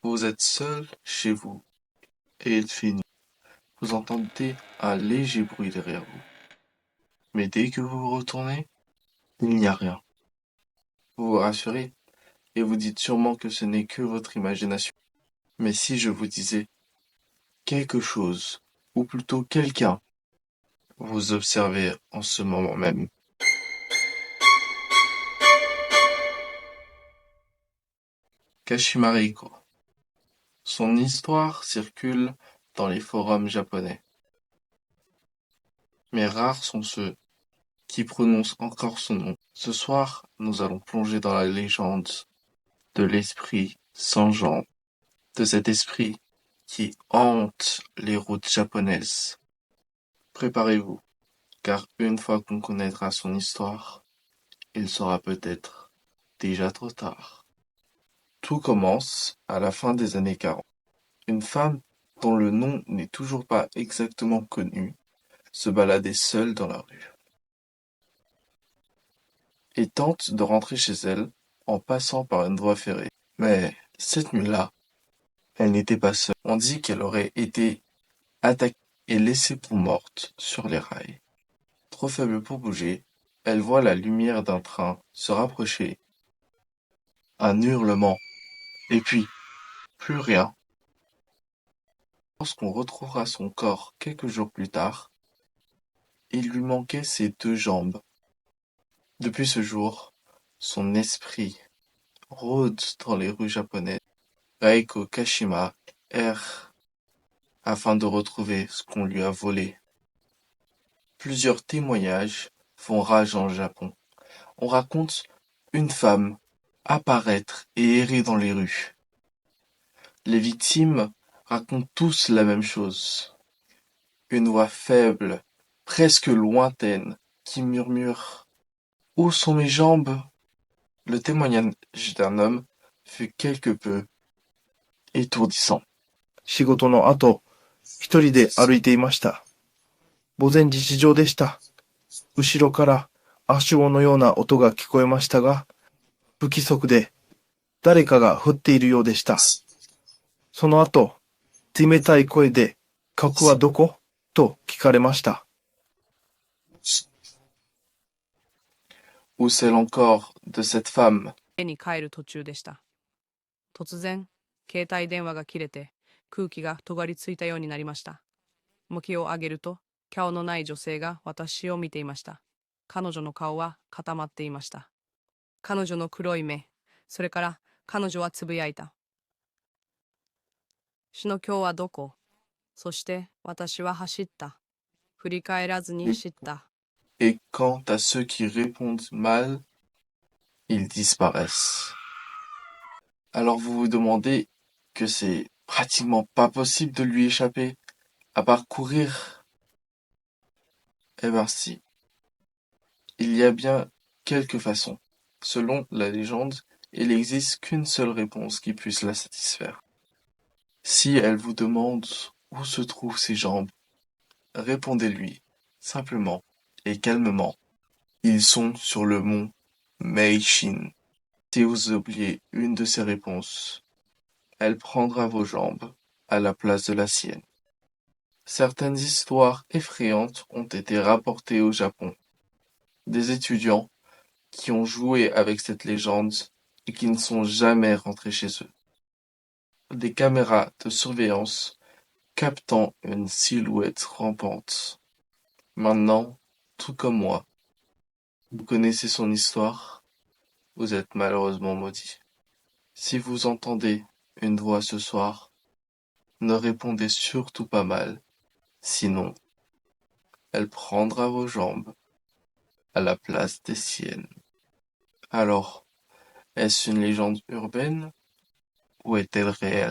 Vous êtes seul chez vous, et il fait nuit. Vous entendez un léger bruit derrière vous. Mais dès que vous vous retournez, il n'y a rien. Vous vous rassurez, et vous dites sûrement que ce n'est que votre imagination. Mais si je vous disais quelque chose, ou plutôt quelqu'un, vous observez en ce moment même. Kashima Reiko. Son histoire circule dans les forums japonais. Mais rares sont ceux qui prononcent encore son nom. Ce soir, nous allons plonger dans la légende de l'esprit sans jambes, de cet esprit qui hante les routes japonaises. Préparez-vous, car une fois qu'on connaîtra son histoire, il sera peut-être déjà trop tard. Tout commence à la fin des années 40. Une femme dont le nom n'est toujours pas exactement connu se baladait seule dans la rue et tente de rentrer chez elle en passant par une voie ferrée. Mais cette nuit-là, elle n'était pas seule. On dit qu'elle aurait été attaquée et laissée pour morte sur les rails. Trop faible pour bouger, elle voit la lumière d'un train se rapprocher. Un hurlement, et puis plus rien. Lorsqu'on retrouvera son corps quelques jours plus tard, il lui manquait ses deux jambes. Depuis ce jour, son esprit rôde dans les rues japonaises. Reiko Kashima erre afin de retrouver ce qu'on lui a volé. Plusieurs témoignages font rage en Japon. On raconte une femme apparaître et errer dans les rues. Les victimes racontent tous la même chose. Une voix faible, presque lointaine, qui murmure « Où sont mes jambes ?» Le témoignage d'un homme fut quelque peu étourdissant. 仕事の後、一人で歩いていました。午前日常でした。後ろから足音のような音が聞こえましたが、不規則で誰かが降っているようでした。その後、冷たい声で、核はどこと聞かれました。Ou celle encore de cette femme. 家に帰る途中でした。突然、携帯電話が切れて、空気が尖りついたようになりました。向きを上げると、顔のない女性が私を見ていました。彼女の顔は固まっていました。彼女の黒い目、それから彼女はつぶやいた。死の今日はどこ？そして私は走った。振り返らずに走った。Et quant à ceux qui répondent mal, ils disparaissent. Alors vous vous demandez que c'est pratiquement pas possible de lui échapper, à part courir. Eh ben si. Il y a bien quelques façons. Selon la légende, il n'existe qu'une seule réponse qui puisse la satisfaire. Si elle vous demande où se trouvent ses jambes, répondez-lui simplement et calmement. Ils sont sur le mont Meishin. Si vous oubliez une de ces réponses, elle prendra vos jambes à la place de la sienne. Certaines histoires effrayantes ont été rapportées au Japon. Des étudiants qui ont joué avec cette légende et qui ne sont jamais rentrés chez eux. Des caméras de surveillance captant une silhouette rampante. Maintenant, tout comme moi, vous connaissez son histoire, vous êtes malheureusement maudit. Si vous entendez une voix ce soir, ne répondez surtout pas mal, sinon elle prendra vos jambes à la place des siennes. Alors, est-ce une légende urbaine ou est-elle réelle?